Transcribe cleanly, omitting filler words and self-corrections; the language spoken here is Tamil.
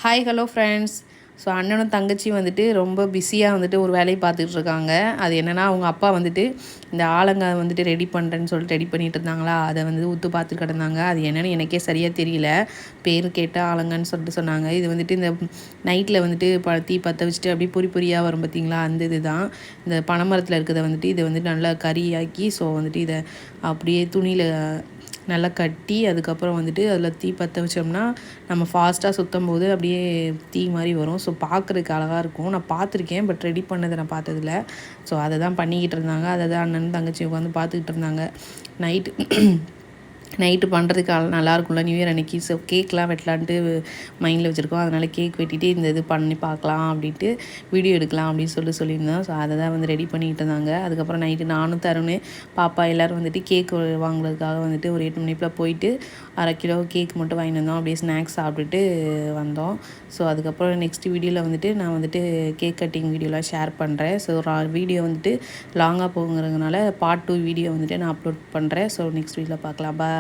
Hi hello friends. ஸோ அண்ணனும் தங்கச்சியும் வந்துட்டு ரொம்ப பிஸியாக வந்துட்டு ஒரு வேலையை பார்த்துட்டு இருக்காங்க. அது என்னென்னா, அவங்க அப்பா வந்துட்டு இந்த ஆலங்காய் வந்துட்டு ரெடி பண்ணுறேன்னு சொல்லிட்டு ரெடி பண்ணிட்டு இருந்தாங்களா, அதை வந்து உத்து பார்த்துட்டு கிடந்தாங்க. அது என்னென்னு எனக்கே சரியாக தெரியல. பேர் கேட்டால் ஆலங்கான்னு சொல்லிட்டு சொன்னாங்க. இது வந்துட்டு இந்த நைட்டில் வந்துட்டு தீ பற்ற வச்சுட்டு அப்படியே பொறி பொரியாக வரும் பார்த்திங்களா, அந்த இது தான் இந்த பனைமரத்தில் இருக்கிறத வந்துட்டு இதை வந்துட்டு நல்லா கறியாக்கி, ஸோ வந்துட்டு இதை அப்படியே துணியில் நல்லா கட்டி அதுக்கப்புறம் வந்துட்டு அதில் தீ பற்ற வச்சோம்னா நம்ம ஃபாஸ்ட்டாக சுற்றும் போது அப்படியே தீ மாதிரி வரும். ஸோ பார்க்குறதுக்கு அழகாக இருக்கும். நான் பார்த்துருக்கேன், பட் ரெடி பண்ணதை நான் பார்த்ததில்ல. ஸோ அதை தான் பண்ணிக்கிட்டு இருந்தாங்க. அதை தான் அண்ணன் தங்கச்சி உட்காந்து பார்த்துக்கிட்டு இருந்தாங்க. நைட்டு பண்ணுறதுக்கு நல்லாயிருக்கும்ல நியூ இயர் அன்றைக்கி. ஸோ கேக்லாம் வெட்டலான்ட்டு மைண்டில் வச்சுருக்கோம். அதனால் கேக் வெட்டிட்டு இந்த இது பண்ணி பார்க்கலாம் அப்படின்ட்டு வீடியோ எடுக்கலாம் அப்படின்னு சொல்லியிருந்தோம். ஸோ அதை தான் வந்து ரெடி பண்ணிக்கிட்டு இருந்தாங்க. அதுக்கப்புறம் நைட்டு நானும் தருண் பாப்பா எல்லோரும் வந்துட்டு கேக் வாங்குறதுக்காக வந்துட்டு ஒரு 8 மணிக்குள்ள போயிட்டு 1/2 கிலோ கேக் மட்டும் வாங்கிட்டு வந்தோம். அப்படியே ஸ்நாக்ஸ் சாப்பிட்டுட்டு வந்தோம். ஸோ அதுக்கப்புறம் நெக்ஸ்ட் வீடியோவில் வந்துட்டு நான் வந்துட்டு கேக் கட்டிங் வீடியோலாம் ஷேர் பண்ணுறேன். ஸோ வீடியோ வந்துட்டு லாங்காக போகுங்கிறதுனால பார்ட் 2 வீடியோ வந்துட்டு நான் அப்லோட் பண்ணுறேன். ஸோ நெக்ஸ்ட் வீடியோவில் பார்க்கலாம். பாய்.